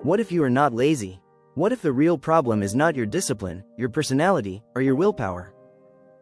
What if you are not lazy? What if the real problem is not your discipline, your personality, or your willpower?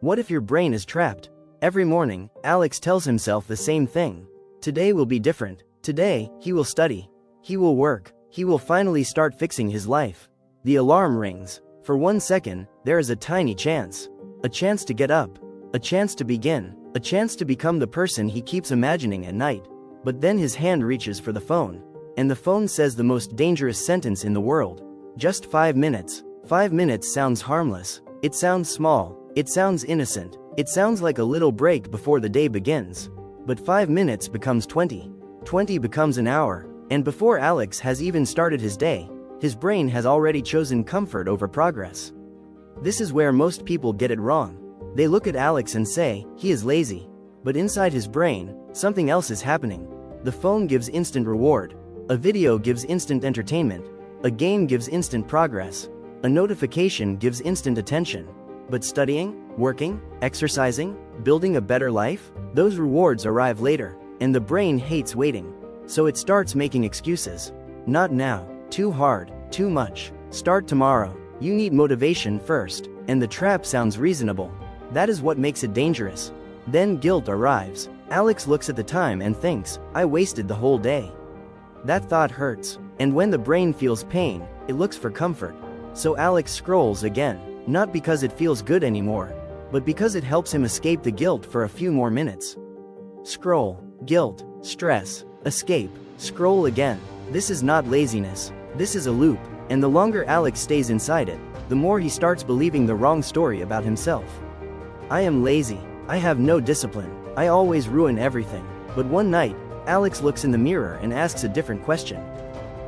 What if your brain is trapped? Every morning, Alex tells himself the same thing. Today will be different. Today, he will study. He will work. He will finally start fixing his life. The alarm rings. For 1 second, there is a tiny chance. A chance to get up. A chance to begin. A chance to become the person he keeps imagining at night. But then his hand reaches for the phone. And the phone says the most dangerous sentence in the world. Just 5 minutes. 5 minutes sounds harmless. It sounds small. It sounds innocent. It sounds like a little break before the day begins. But 5 minutes becomes 20. 20 becomes an hour. And before Alex has even started his day, his brain has already chosen comfort over progress. This is where most people get it wrong. They look at Alex and say, he is lazy. But inside his brain, something else is happening. The phone gives instant reward. A video gives instant entertainment. A game gives instant progress. A notification gives instant attention. But studying, working, exercising, building a better life, those rewards arrive later, and the brain hates waiting. So it starts making excuses. Not now, too hard, too much, start tomorrow, you need motivation first, and the trap sounds reasonable. That is what makes it dangerous. Then guilt arrives. Alex looks at the time and thinks, I wasted the whole day. That thought hurts, and when the brain feels pain, it looks for comfort. So Alex scrolls again, not because it feels good anymore, but because it helps him escape the guilt for a few more minutes. Scroll, guilt, stress, escape, scroll again. This is not laziness. This is a loop, and the longer Alex stays inside it, the more he starts believing the wrong story about himself. I am lazy. I have no discipline. I always ruin everything. But one night, Alex looks in the mirror and asks a different question.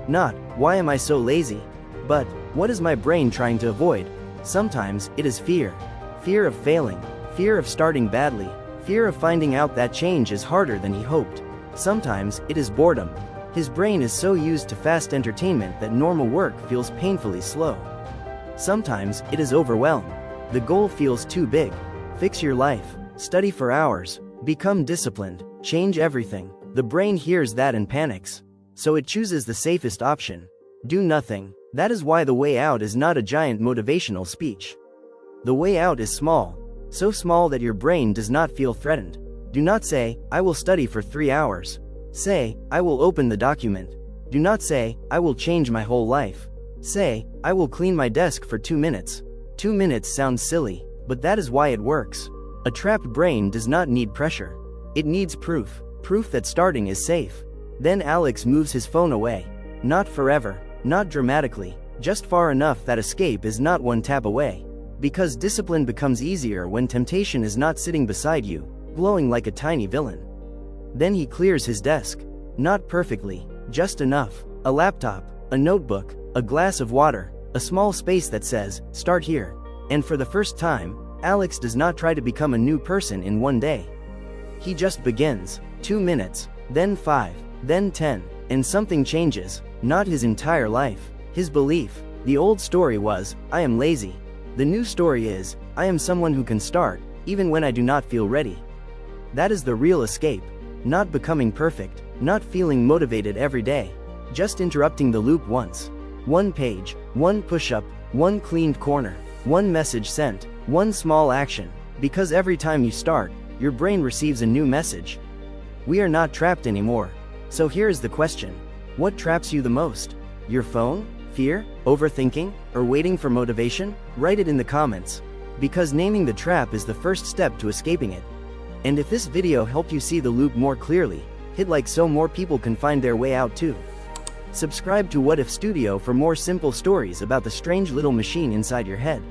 Not, why am I so lazy? But, what is my brain trying to avoid? Sometimes, it is fear. Fear of failing. Fear of starting badly. Fear of finding out that change is harder than he hoped. Sometimes, it is boredom. His brain is so used to fast entertainment that normal work feels painfully slow. Sometimes, it is overwhelmed. The goal feels too big. Fix your life. Study for hours. Become disciplined. Change everything. The brain hears that and panics. So it chooses the safest option. Do nothing. That is why the way out is not a giant motivational speech. The way out is small. So small that your brain does not feel threatened. Do not say, I will study for 3 hours. Say, I will open the document. Do not say, I will change my whole life. Say, I will clean my desk for 2 minutes. 2 minutes sounds silly, but that is why it works. A trapped brain does not need pressure. It needs proof. Proof that starting is safe. Then Alex moves his phone away. Not forever, not dramatically, just far enough that escape is not one tap away. Because discipline becomes easier when temptation is not sitting beside you, glowing like a tiny villain. Then he clears his desk. Not perfectly, just enough. A laptop, a notebook, a glass of water, a small space that says, start here. And for the first time, Alex does not try to become a new person in one day. He just begins. 2 minutes, then 5, then 10, and something changes. Not his entire life, his belief. The old story was, I am lazy. The new story is, I am someone who can start, even when I do not feel ready. That is the real escape. Not becoming perfect, not feeling motivated every day. Just interrupting the loop once. 1 page, 1 push-up, 1 cleaned corner, 1 message sent, 1 small action. Because every time you start, your brain receives a new message. We are not trapped anymore. So here is the question. What traps you the most? Your phone? Fear? Overthinking? Or waiting for motivation? Write it in the comments. Because naming the trap is the first step to escaping it. And if this video helped you see the loop more clearly, hit like so more people can find their way out too. Subscribe to What If Studio for more simple stories about the strange little machine inside your head.